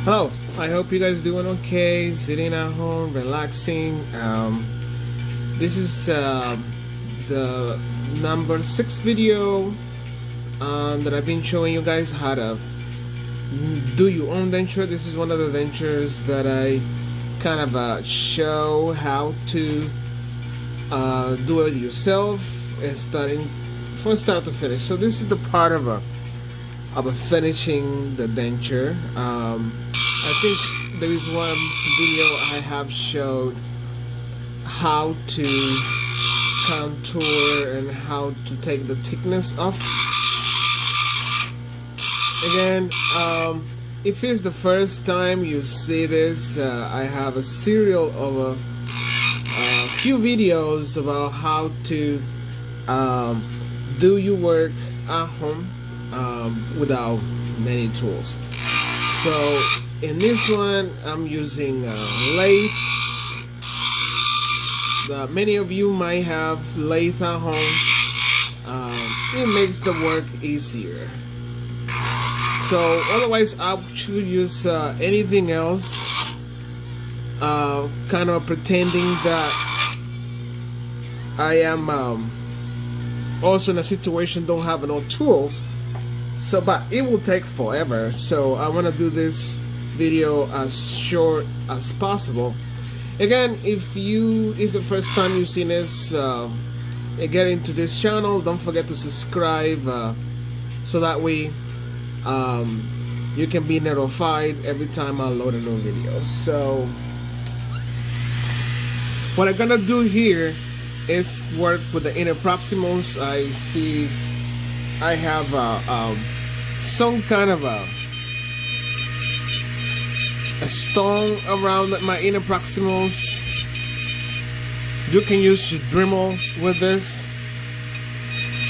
Hello, I hope you guys doing okay, sitting at home, relaxing. This is the number 6 video that I've been showing you guys how to do your own denture. This is one of the dentures that I kind of show how to do it yourself, starting from start to finish. So this is the part of finishing the denture. I think there is one video I have showed how to contour and how to take the thickness off. Again, if it's the first time you see this, I have a serial of a few videos about how to do your work at home without many tools. So in this one, I'm using lathe. Many of you might have lathe at home. It makes the work easier. So otherwise, I should use anything else, kind of pretending that I am also in a situation don't have no tools. So, but it will take forever. So I want to do this video as short as possible. Again, if it's the first time you've seen this, get into this channel, don't forget to subscribe, so that way you can be notified every time I load a new video. So what I'm gonna do here is work with the Interproximals. I see I have some kind of a stone around my Interproximals. You can use your Dremel with this.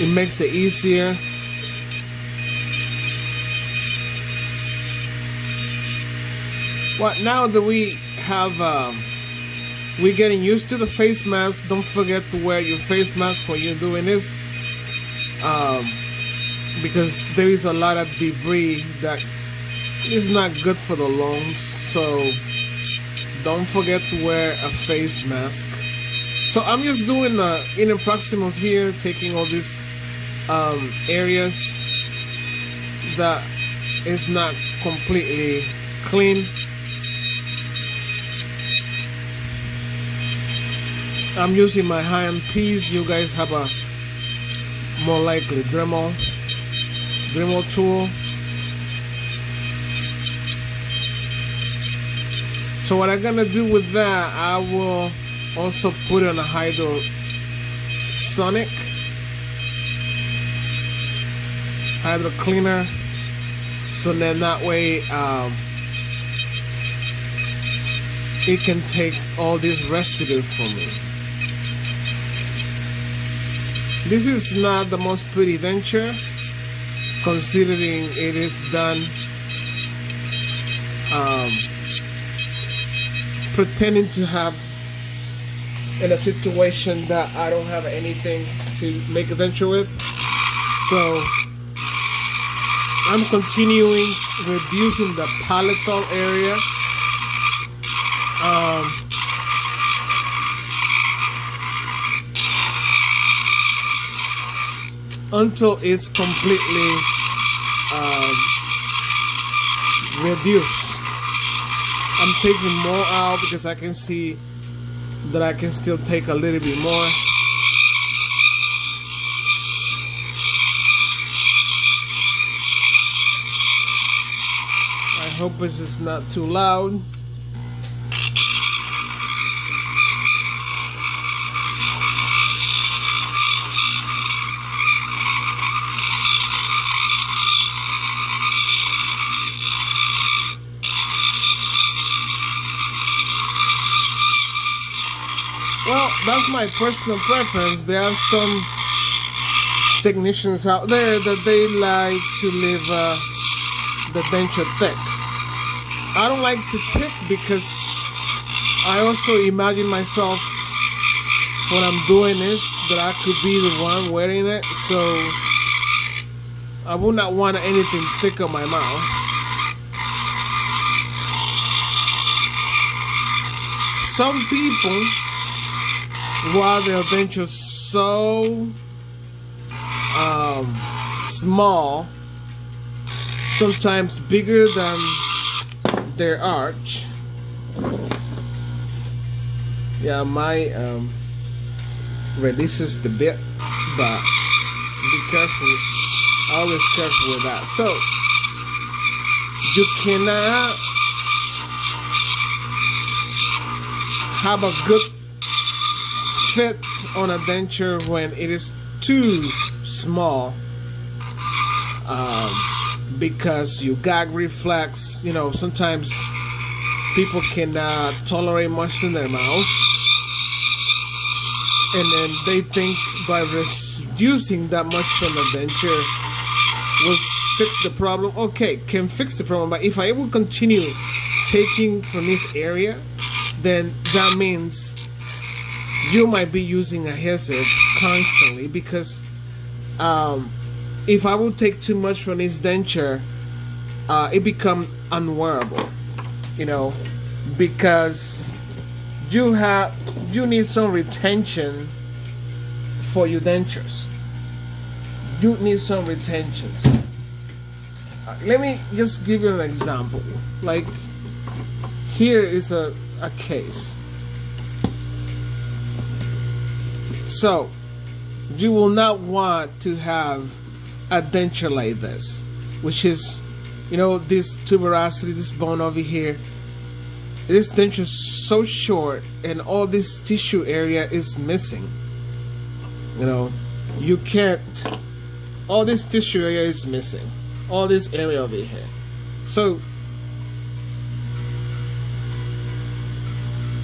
It makes it easier. Well, now that we have we're getting used to the face mask, don't forget to wear your face mask when you're doing this, because there is a lot of debris that is not good for the lungs. So don't forget to wear a face mask. So I'm just doing the Interproximals here, taking all these areas that is not completely clean. I'm using my hand piece. You guys have a more likely Dremel tool. So what I'm gonna do with that, I will also put it on a hydro cleaner, so then that way it can take all this residue from me. This is not the most pretty denture, considering it is done pretending to have in a situation that I don't have anything to make a denture with. So I'm continuing reducing the palatal area. Until it's completely reduced. I'm taking more out because I can see that I can still take a little bit more. I hope this is not too loud. Well, that's my personal preference. There are some technicians out there that they like to leave the denture thick. I don't like to thick because I also imagine myself when I'm doing this that I could be the one wearing it, so I would not want anything thick on my mouth. some people, while their dentures so small, sometimes bigger than their arch. Yeah, my releases the bit, but be careful, always careful with that. So you cannot have a good fit on a denture when it is too small, because you gag reflex. You know, sometimes people cannot tolerate much in their mouth, and then they think by reducing that much from the denture will fix the problem. Okay, can fix the problem, but if I will continue taking from this area, then that means you might be using adhesive constantly, because if I will take too much from this denture, it becomes unwearable, you know, because you need some retention for your dentures. You need some retentions. Let me just give you an example. Like, here is a case. So you will not want to have a denture like this, which is, you know, this tuberosity, this bone over here. This denture is so short, and all this tissue area is missing. You know, you can't. All this tissue area is missing. All this area over here. So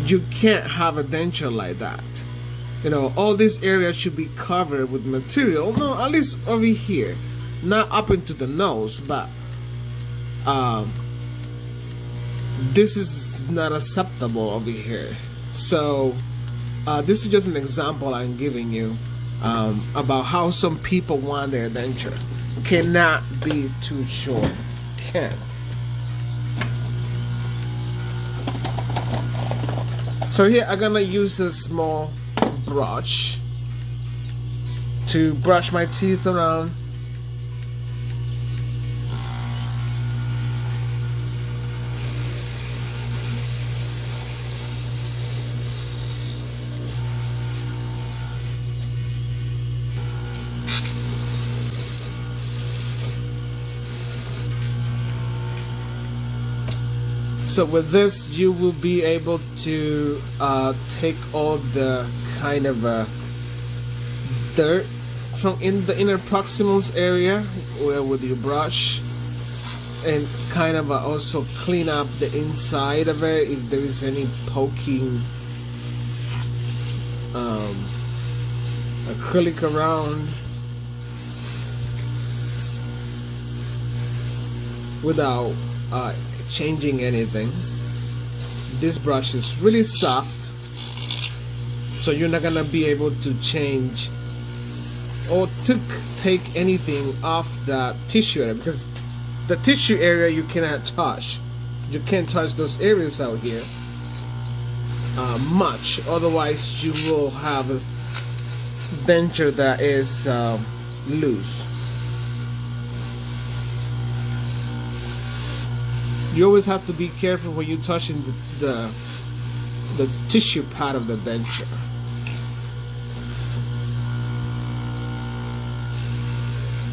you can't have a denture like that. You know, all this area should be covered with material. No, at least over here, not up into the nose, but this is not acceptable over here. So this is just an example I'm giving you about how some people want their denture. Cannot be too short. Can't. So here I'm gonna use a small brush to brush my teeth around. So with this, you will be able to take all the kind of dirt from in the interproximals area with your brush, and kind of also clean up the inside of it if there is any poking acrylic around, without changing anything. This brush is really soft, so you're not gonna be able to change or take anything off the tissue area, because the tissue area you cannot touch. You can't touch those areas out here much, otherwise you will have a denture that is loose. You always have to be careful when you're touching the tissue part of the denture.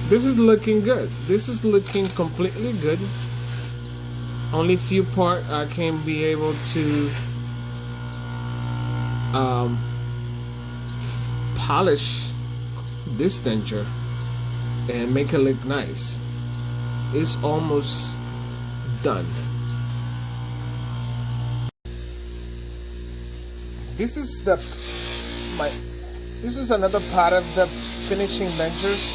This is looking good. This is looking completely good. Only few part I can be able to polish this denture and make it look nice. It's almost done. This is another part of the finishing dentures.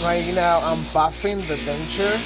Right now I'm buffing the denture.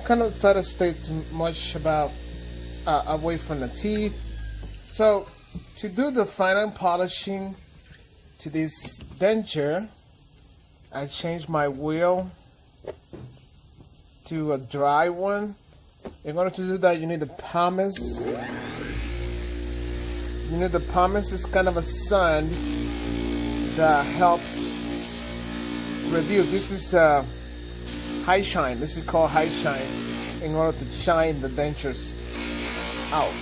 kind of try to stay too much about away from the teeth. So to do the final polishing to this denture, I changed my wheel to a dry one. In order to do that, you need the pumice. You need the pumice is kind of a sand that helps review. This is high shine. This is called high shine in order to shine the dentures out.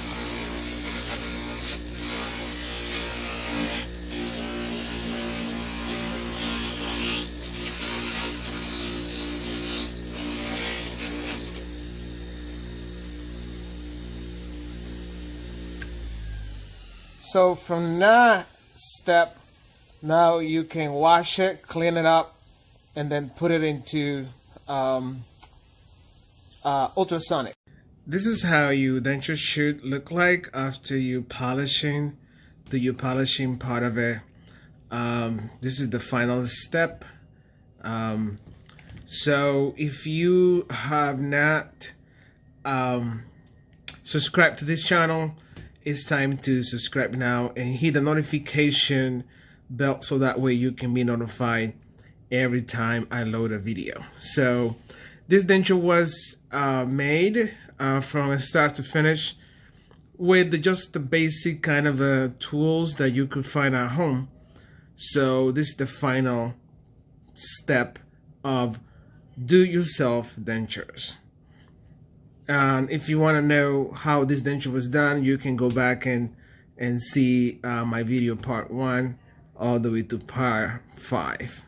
So from that step, now you can wash it, clean it up, and then put it into ultrasonic. This is how your denture should look like after you polishing, do your polishing part of it. This is the final step. So if you have not subscribed to this channel, it's time to subscribe now and hit the notification bell so that way you can be notified every time I load a video. So this denture was made from start to finish with just the basic kind of tools that you could find at home. So this is the final step of do-yourself dentures. And if you want to know how this denture was done, you can go back and see my video part 1 all the way to part 5.